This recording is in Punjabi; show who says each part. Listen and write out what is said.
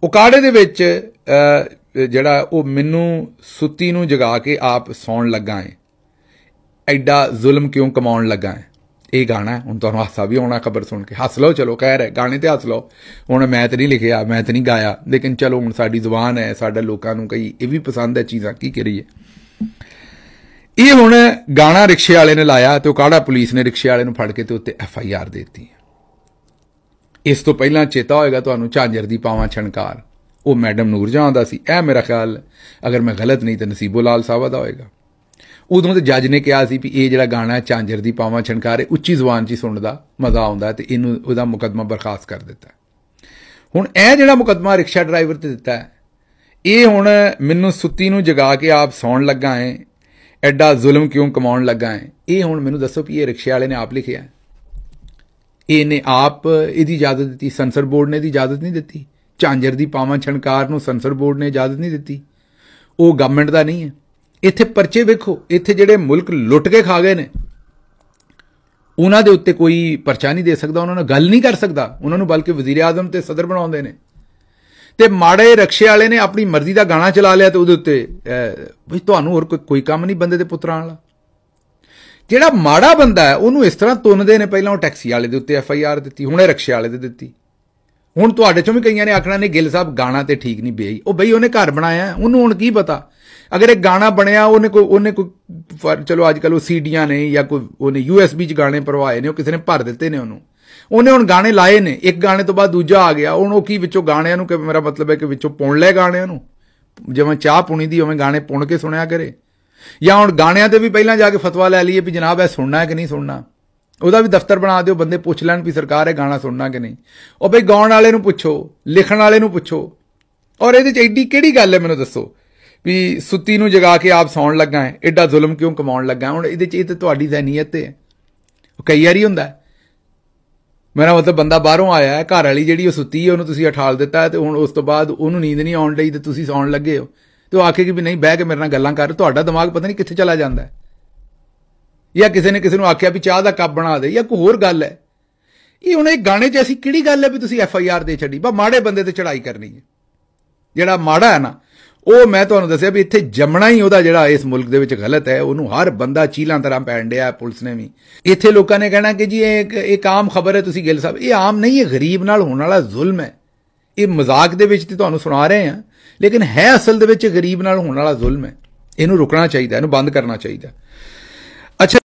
Speaker 1: ਉਕਾੜੇ ਦੇ ਵਿੱਚ ਜਿਹੜਾ ਉਹ ਮੈਨੂੰ ਸੁੱਤੀ ਨੂੰ ਜਗਾ ਕੇ ਆਪ ਸੌਣ ਲੱਗਾ ਹੈ, ਐਡਾ ਜ਼ੁਲਮ ਕਿਉਂ ਕਮਾਉਣ ਲੱਗਾ ਹੈ। ਇਹ ਗਾਣਾ ਹੁਣ ਤੁਹਾਨੂੰ ਹਾਸਾ ਵੀ ਆਉਣਾ ਖਬਰ ਸੁਣ ਕੇ, ਹੱਸ ਲਓ ਚਲੋ, ਖੈਰ ਹੈ ਗਾਣੇ ਤੇ ਹੱਸ ਲਓ। ਹੁਣ ਮੈਂ ਤਾਂ ਨਹੀਂ ਲਿਖਿਆ, ਮੈਂ ਤਾਂ ਨਹੀਂ ਗਾਇਆ, ਲੇਕਿਨ ਚਲੋ ਹੁਣ ਸਾਡੀ ਜ਼ੁਬਾਨ ਹੈ, ਸਾਡੇ ਲੋਕਾਂ ਨੂੰ ਕਈ ਇਹ ਵੀ ਪਸੰਦ ਹੈ ਚੀਜ਼ਾਂ, ਕੀ ਕਰੀਏ। ਇਹ ਹੁਣ ਗਾਣਾ ਰਿਕਸ਼ੇ ਵਾਲੇ ਨੇ ਲਾਇਆ ਤੇ ਉਕਾੜਾ ਪੁਲਿਸ ਨੇ ਰਿਕਸ਼ੇ ਵਾਲੇ ਨੂੰ ਫੜ ਕੇ ਤੇ ਉੱਤੇ FIR ਦੇ ਦਿੱਤੀ। ਇਸ ਤੋਂ ਪਹਿਲਾਂ ਚੇਤਾ ਹੋਏਗਾ ਤੁਹਾਨੂੰ ਝਾਂਜਰ ਦੀ ਪਾਵਾਂ ਛਣਕਾਰ, ਉਹ ਮੈਡਮ ਨੂਰਜਹਾਂ ਦਾ ਸੀ। ਇਹ ਮੇਰਾ ਖਿਆਲ ਅਗਰ ਮੈਂ ਗਲਤ ਨਹੀਂ ਤਾਂ ਨਸੀਬੋ ਲਾਲ ਸਾਹਿਬ ਦਾ ਹੋਏਗਾ। ਉਦੋਂ ਤੇ ਜੱਜ ਨੇ ਕਿਹਾ ਸੀ ਵੀ ਇਹ ਜਿਹੜਾ ਗਾਣਾ ਝਾਂਜਰ ਦੀ ਪਾਵਾਂ ਛਣਕਾਰ ਉੱਚੀ ਜ਼ੁਬਾਨ 'ਚ ਹੀ ਸੁਣਨ ਦਾ ਮਜ਼ਾ ਆਉਂਦਾ ਤੇ ਇਹਨੂੰ ਉਹਦਾ ਮੁਕੱਦਮਾ ਬਰਖਾਸਤ ਕਰ ਦਿੱਤਾ। ਹੁਣ ਇਹ ਜਿਹੜਾ ਮੁਕੱਦਮਾ ਰਿਕਸ਼ਾ ਡਰਾਈਵਰ ਤੇ ਦਿੱਤਾ ਹੈ, ਇਹ ਹੁਣ ਮੈਨੂੰ ਸੁੱਤੀ ਨੂੰ ਜਗਾ ਕੇ ਆਪ ਸੌਣ ਲੱਗਾ ਹੈ, ਐਡਾ ਜ਼ੁਲਮ ਕਿਉਂ ਕਮਾਉਣ ਲੱਗਾ ਹੈ। ਇਹ ਹੁਣ ਮੈਨੂੰ ਦੱਸੋ ਵੀ ਇਹ ਰਿਕਸ਼ੇ ਵਾਲੇ ਨੇ ਆਪ ਲਿਖਿਆ, ਇਹਨੇ ਆਪ ਇਹਦੀ ਇਜਾਜ਼ਤ ਦਿੱਤੀ? ਸੈਂਸਰ ਬੋਰਡ ਨੇ ਇਹਦੀ ਇਜਾਜ਼ਤ ਨਹੀਂ ਦਿੱਤੀ। ਝਾਂਜਰ ਦੀ ਪਾਵਾਂ ਛਣਕਾਰ ਨੂੰ ਸੈਂਸਰ ਬੋਰਡ ਨੇ ਇਜਾਜ਼ਤ ਨਹੀਂ ਦਿੱਤੀ, ਉਹ ਗਵਰਨਮੈਂਟ ਦਾ ਨਹੀਂ ਹੈ। ਇੱਥੇ ਪਰਚੇ ਵੇਖੋ, ਇੱਥੇ ਜਿਹੜੇ ਮੁਲਕ ਲੁੱਟ ਕੇ ਖਾ ਗਏ ਨੇ ਉਹਨਾਂ ਦੇ ਉੱਤੇ ਕੋਈ ਪਰਚਾ ਨਹੀਂ ਦੇ ਸਕਦਾ, ਉਹਨਾਂ ਨਾਲ ਗੱਲ ਨਹੀਂ ਕਰ ਸਕਦਾ, ਉਹਨਾਂ ਨੂੰ ਬਲਕਿ ਵਜ਼ੀਰ ਆਜ਼ਮ ਤੇ ਸਦਰ ਬਣਾਉਂਦੇ ਨੇ। ਤੇ ਮਾੜੇ ਰਕਸ਼ੇ ਵਾਲੇ ਨੇ ਆਪਣੀ ਮਰਜ਼ੀ ਦਾ ਗਾਣਾ ਚਲਾ ਲਿਆ ਤੇ ਉਹਦੇ ਉੱਤੇ ਬਈ ਤੁਹਾਨੂੰ ਹੋਰ ਕੋਈ ਕੰਮ ਨਹੀਂ ਬੰਦੇ ਦੇ ਪੁੱਤਰਾਂ ਵਾਲਾ। ਜਿਹੜਾ ਮਾੜਾ ਬੰਦਾ ਹੈ ਉਹਨੂੰ ਇਸ ਤਰ੍ਹਾਂ ਤੁੰਨਦੇ ਨੇ, ਪਹਿਲਾਂ ਉਹ ਟੈਕਸੀ ਵਾਲੇ ਦੇ ਉੱਤੇ FIR ਦਿੱਤੀ, ਹੁਣ ਇਹ ਰਕਸ਼ੇ ਵਾਲੇ ਦੇ ਦਿੱਤੀ। ਹੁਣ ਤੁਹਾਡੇ ਚੋਂ ਵੀ ਕਈਆਂ ਨੇ ਆਖਣਾ ਨੇ ਗਿੱਲ ਸਾਹਿਬ ਗਾਣਾ ਤੇ ਠੀਕ ਨਹੀਂ ਬਈ, ਉਹ ਬਈ ਉਹਨੇ ਘਰ ਬਣਾਇਆ, ਉਹਨੂੰ ਹੁਣ ਕੀ ਪਤਾ। ਅਗਰ ਇਹ ਗਾਣਾ ਬਣਿਆ ਉਹਨੇ ਕੋਈ ਚਲੋ ਅੱਜ ਕੱਲ੍ਹ ਉਹ ਸੀਡੀਆਂ ਨੇ ਜਾਂ ਕੋਈ ਉਹਨੇ USB 'ਚ ਗਾਣੇ ਭਰਵਾਏ ਨੇ, ਉਹ ਕਿਸੇ ਨੇ ਭਰ ਦਿੱਤੇ ਨੇ, ਉਹਨੇ ਹੁਣ ਗਾਣੇ ਲਾਏ ਨੇ, ਇੱਕ ਗਾਣੇ ਤੋਂ ਬਾਅਦ ਦੂਜਾ ਆ ਗਿਆ। ਹੁਣ ਉਹ ਕੀ ਵਿੱਚੋਂ ਗਾਣਿਆਂ ਨੂੰ, ਕਿ ਮੇਰਾ ਮਤਲਬ ਹੈ ਕਿ ਵਿੱਚੋਂ ਪੁਣ ਲੈ ਗਾਣਿਆਂ ਨੂੰ, ਜਿਵੇਂ ਚਾਹ ਪੁਣੀ ਦੀ ਉਵੇਂ ਗਾਣੇ ਪੁਣ ਕੇ ਸੁਣਿਆ ਕਰੇ। ਜਾਂ ਹੁਣ ਗਾਣਿਆਂ ਤੇ ਵੀ ਪਹਿਲਾਂ ਜਾ ਕੇ ਫਤਵਾ ਲੈ ਲਈਏ ਵੀ ਜਨਾਬ ਇਹ ਸੁਣਨਾ ਹੈ ਕਿ ਨਹੀਂ ਸੁਣਨਾ, ਉਹਦਾ ਵੀ ਦਫ਼ਤਰ ਬਣਾ ਦਿਓ, ਬੰਦੇ ਪੁੱਛ ਲੈਣ ਵੀ ਸਰਕਾਰ ਇਹ ਗਾਣਾ ਸੁਣਨਾ ਕਿ ਨਹੀਂ। ਉਹ ਬਈ ਗਾਉਣ ਵਾਲੇ ਨੂੰ ਪੁੱਛੋ, ਲਿਖਣ ਵਾਲੇ ਨੂੰ ਪੁੱਛੋ। ਔਰ ਇਹਦੇ 'ਚ ਐਡੀ ਕਿਹੜੀ ਗੱਲ ਹੈ ਮੈਨੂੰ ਦੱਸੋ ਵੀ ਸੁੱਤੀ ਨੂੰ ਜਗਾ ਕੇ ਆਪ ਸੌਣ ਲੱਗਾ ਹੈ, ਐਡਾ ਜ਼ੁਲਮ ਕਿਉਂ ਕਮਾਉਣ ਲੱਗਾ। ਹੁਣ ਇਹਦੇ 'ਚ ਇਹ ਤਾਂ ਤੁਹਾਡੀ ਜ਼ਹਿਨੀਅਤ ਤੇ ਹੈ। ਕਈ ਵਾਰੀ ਹੁੰਦਾ ਮੇਰਾ ਮਤਲਬ ਬੰਦਾ ਬਾਹਰੋਂ ਆਇਆ ਹੈ, ਘਰ ਵਾਲੀ ਜਿਹੜੀ ਉਹ ਸੁੱਤੀ ਹੈ ਉਹਨੂੰ ਤੁਸੀਂ ਉਠਾਲ ਦਿੱਤਾ ਤੇ ਹੁਣ ਉਸ ਤੋਂ ਬਾਅਦ ਉਹਨੂੰ ਨੀਂਦ ਨਹੀਂ ਆਉਣ ਡਈ ਤੇ ਤੁਸੀਂ ਸੌਣ ਲੱਗੇ ਹੋ ਤੇ ਉਹ ਆਖੇਗੀ ਵੀ ਨਹੀਂ ਬਹਿ ਕੇ ਮੇਰੇ ਨਾਲ ਗੱਲਾਂ ਕਰ, ਤੁਹਾਡਾ ਦਿਮਾਗ ਪਤਾ ਨਹੀਂ ਕਿੱਥੇ ਚਲਾ ਜਾਂਦਾ ਹੈ। ਜਾਂ ਕਿਸੇ ਨੇ ਕਿਸੇ ਨੂੰ ਆਖਿਆ ਵੀ ਚਾਹ ਦਾ ਕੱਪ ਬਣਾ ਦੇ ਜਾਂ ਕੋਈ ਹੋਰ ਗੱਲ ਹੈ। ਇਹ ਹੁਣ ਇਹ ਗਾਣੇ 'ਚ ਐਸੀ ਕਿਹੜੀ ਗੱਲ ਹੈ ਵੀ ਤੁਸੀਂ FIR ਦੇ ਛੱਡੀ? ਬਸ ਮਾੜੇ ਬੰਦੇ ਤੇ ਚੜਾਈ ਕਰਨੀ ਹੈ। ਜਿਹੜਾ ਮਾੜਾ ਹੈ ਨਾ, ਉਹ ਮੈਂ ਤੁਹਾਨੂੰ ਦੱਸਿਆ ਵੀ ਇੱਥੇ ਜੰਮਣਾ ਹੀ ਉਹਦਾ ਜਿਹੜਾ ਇਸ ਮੁਲਕ ਦੇ ਵਿੱਚ ਗਲਤ ਹੈ, ਉਹਨੂੰ ਹਰ ਬੰਦਾ ਚੀਲਾਂ ਤਰ੍ਹਾਂ ਪੈਣ ਡਿਆ। ਪੁਲਿਸ ਨੇ ਵੀ ਇੱਥੇ ਲੋਕਾਂ ਨੇ ਕਹਿਣਾ ਕਿ ਜੀ ਇਹ ਆਮ ਖਬਰ ਹੈ, ਤੁਸੀਂ ਗਿੱਲ ਸਾਹਿਬ, ਇਹ ਆਮ ਨਹੀਂ, ਇਹ ਗਰੀਬ ਨਾਲ ਹੋਣ ਵਾਲਾ ਜ਼ੁਲਮ ਹੈ। ਇਹ ਮਜ਼ਾਕ ਦੇ ਵਿੱਚ ਤੇ ਤੁਹਾਨੂੰ ਸੁਣਾ ਰਹੇ ਹਾਂ, ਲੇਕਿਨ ਹੈ ਅਸਲ ਦੇ ਵਿੱਚ ਗਰੀਬ ਨਾਲ ਹੋਣ ਵਾਲਾ ਜ਼ੁਲਮ ਹੈ। ਇਹਨੂੰ ਰੁਕਣਾ ਚਾਹੀਦਾ, ਇਹਨੂੰ ਬੰਦ ਕਰਨਾ ਚਾਹੀਦਾ। ਅੱਛਾ।